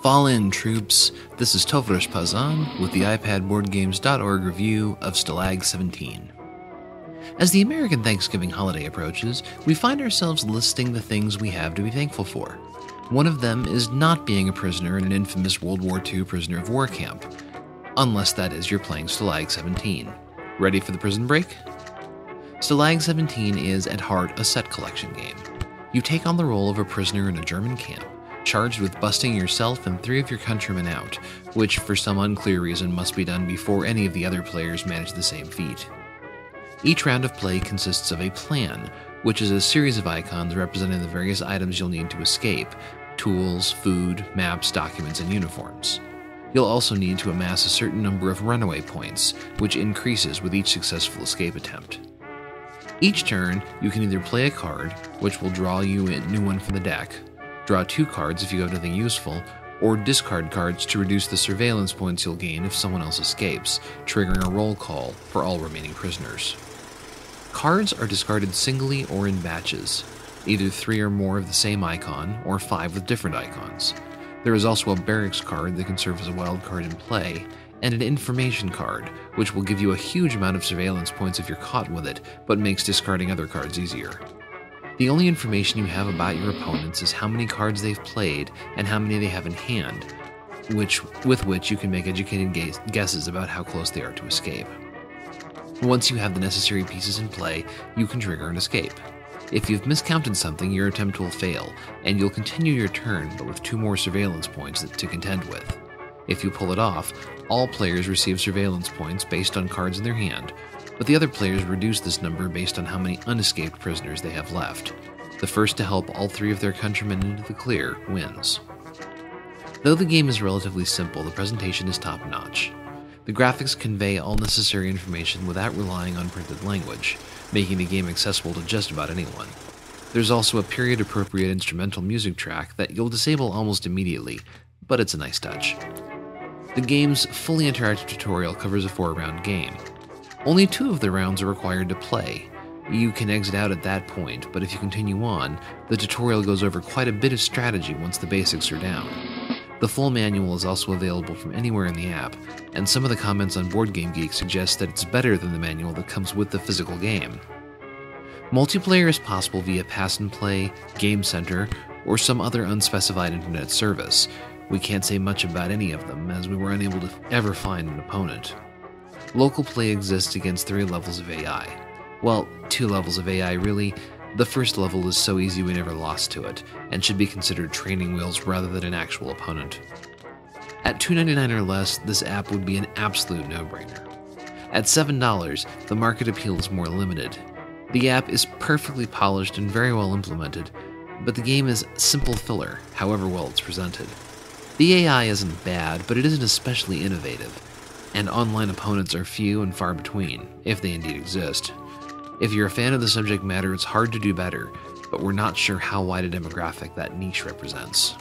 Fall in, troops. This is Tovarish Pazan with the iPadBoardGames.org review of Stalag 17. As the American Thanksgiving holiday approaches, we find ourselves listing the things we have to be thankful for. One of them is not being a prisoner in an infamous World War II prisoner of war camp. Unless that is you're playing Stalag 17. Ready for the prison break? Stalag 17 is, at heart, a set collection game. You take on the role of a prisoner in a German camp, charged with busting yourself and 3 of your countrymen out, which for some unclear reason must be done before any of the other players manage the same feat. Each round of play consists of a plan, which is a series of icons representing the various items you'll need to escape: tools, food, maps, documents, and uniforms. You'll also need to amass a certain number of runaway points, which increases with each successful escape attempt. Each turn, you can either play a card, which will draw you a new one from the deck, draw 2 cards if you have nothing useful, or discard cards to reduce the surveillance points you'll gain if someone else escapes, triggering a roll call for all remaining prisoners. Cards are discarded singly or in batches, either 3 or more of the same icon, or 5 with different icons. There is also a barracks card that can serve as a wild card in play, and an information card, which will give you a huge amount of surveillance points if you're caught with it, but makes discarding other cards easier. The only information you have about your opponents is how many cards they've played and how many they have in hand, with which you can make educated guesses about how close they are to escape. Once you have the necessary pieces in play, you can trigger an escape. If you've miscounted something, your attempt will fail, and you'll continue your turn, but with 2 more surveillance points to contend with. If you pull it off, all players receive surveillance points based on cards in their hand, but the other players reduce this number based on how many unescaped prisoners they have left. The first to help all 3 of their countrymen into the clear wins. Though the game is relatively simple, the presentation is top-notch. The graphics convey all necessary information without relying on printed language, making the game accessible to just about anyone. There's also a period-appropriate instrumental music track that you'll disable almost immediately, but it's a nice touch. The game's fully interactive tutorial covers a 4-round game. Only 2 of the rounds are required to play. You can exit out at that point, but if you continue on, the tutorial goes over quite a bit of strategy once the basics are down. The full manual is also available from anywhere in the app, and some of the comments on BoardGameGeek suggest that it's better than the manual that comes with the physical game. Multiplayer is possible via Pass and Play, Game Center, or some other unspecified internet service. We can't say much about any of them, as we were unable to ever find an opponent. Local play exists against 3 levels of AI. Well, 2 levels of AI really. The first level is so easy we never lost to it, and should be considered training wheels rather than an actual opponent. At $2.99 or less, this app would be an absolute no-brainer. At $7, the market appeal is more limited. The app is perfectly polished and very well implemented, but the game is simple filler, however well it's presented. The AI isn't bad, but it isn't especially innovative, and online opponents are few and far between, if they indeed exist. If you're a fan of the subject matter, it's hard to do better, but we're not sure how wide a demographic that niche represents.